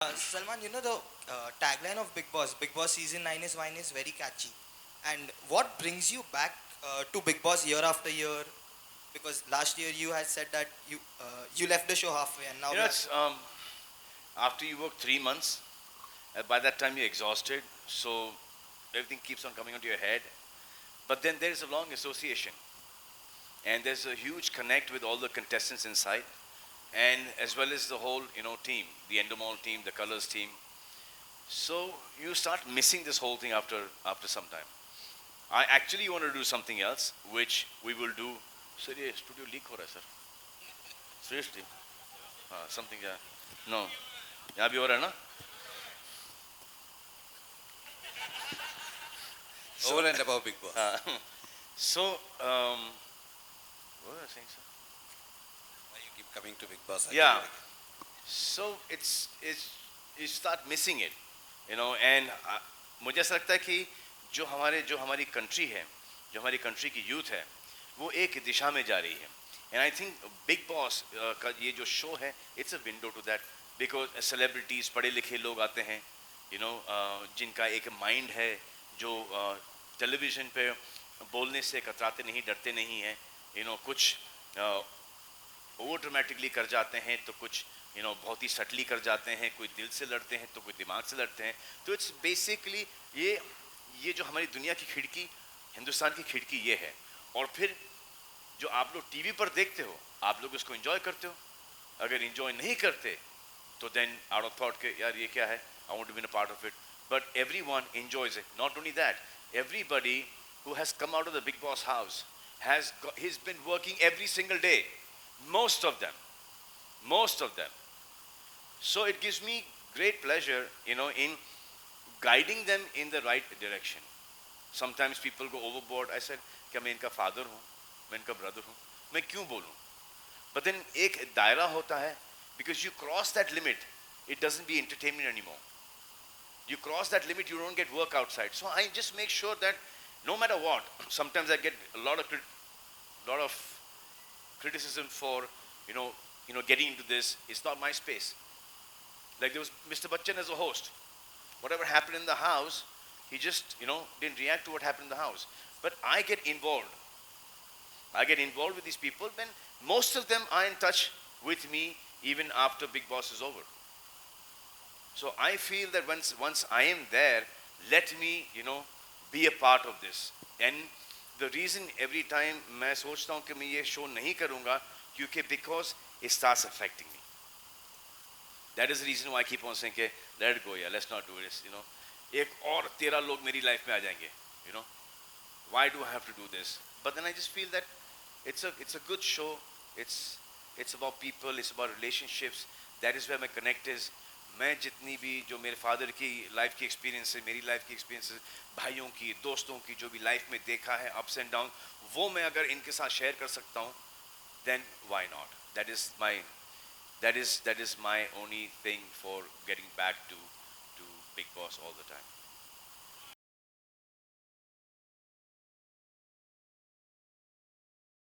Salman, you know the tagline of Big Boss season 9 is wine is very catchy. And what brings you back to Big Boss year after year? Because last year you had said that you left the show halfway, and now You we know, are. it's after you work 3 months, by that time you're exhausted, so everything keeps on coming onto your head. But then there's a long association, and there's a huge connect with all the contestants inside, and as well as the whole team, the Endomall team, the Colors team. So you start missing this whole thing after some time. I actually want to do something else, which we will do. Sir, ये studio leak हो रहा है sir. Seriously? Something no. यहाँ भी हो रहा है ना? Over and above Big Boss. So, what was I saying, sir? Why you keep coming to Big Boss? Yeah. So it's you start missing it, and मुझे ऐसा लगता है कि जो हमारी कंट्री है, जो हमारी कंट्री की यूथ है, वो एक दिशा में जा रही है. And I think Big Boss का ये जो शो है, it's a window to that because celebrities, पढ़े लिखे लोग आते हैं, जिनका एक माइंड है, जो टेलीविज़न पे बोलने से कतराते नहीं, डरते नहीं हैं, कुछ ओवर ड्रामेटिकली कर जाते हैं, तो कुछ बहुत ही सटली कर जाते हैं, कोई दिल से लड़ते हैं तो कोई दिमाग से लड़ते हैं. तो इट्स बेसिकली ये जो हमारी दुनिया की खिड़की, हिंदुस्तान की खिड़की ये है. और फिर जो आप लोग टीवी पर देखते हो, आप लोग उसको एंजॉय करते हो. अगर एंजॉय नहीं करते तो देन आउट ऑफ थॉट के यार ये क्या है, I want to be a part of it. But everyone enjoys it. Not only that, everybody who has come out of the Big Boss house he's been working every single day, most of them. So it gives me great pleasure, in guiding them in the right direction. Sometimes people go overboard. I said क्या मैं इनका father हूँ, मैं इनका brother हूँ, मैं क्यों बोलूँ? But then एक दायरा होता है, because you cross that limit, it doesn't be entertainment anymore. You cross that limit, you don't get work outside. So I just make sure that no matter what, sometimes I get a lot of criticism for getting into this. It's not my space. Like there was Mr. Bachchan as a host. Whatever happened in the house, he just didn't react to what happened in the house. But I get involved. I get involved with these people. Then most of them are in touch with me even after Big Boss is over. So I feel that once I am there, let me be a part of this. And the reason every time मैं सोचता हूँ कि मैं ये show नहीं करूँगा, क्योंकि because it starts affecting me. That is the reason why I keep on saying कि let it go, yeah, let's not do this. एक और 13 लोग मेरी life में आ जाएंगे. Why do I have to do this? But then I just feel that it's a good show. It's about people. It's about relationships. That is where my connect is. मैं जितनी भी जो मेरे फादर की life की experience है, मेरी life की एक्सपीरियंस है, भाइयों की, दोस्तों की, जो भी लाइफ में देखा है अप्स एंड डाउन, वो मैं अगर इनके साथ शेयर कर सकता हूँ, then why not? That is my only thing for getting back to Big Boss all the time.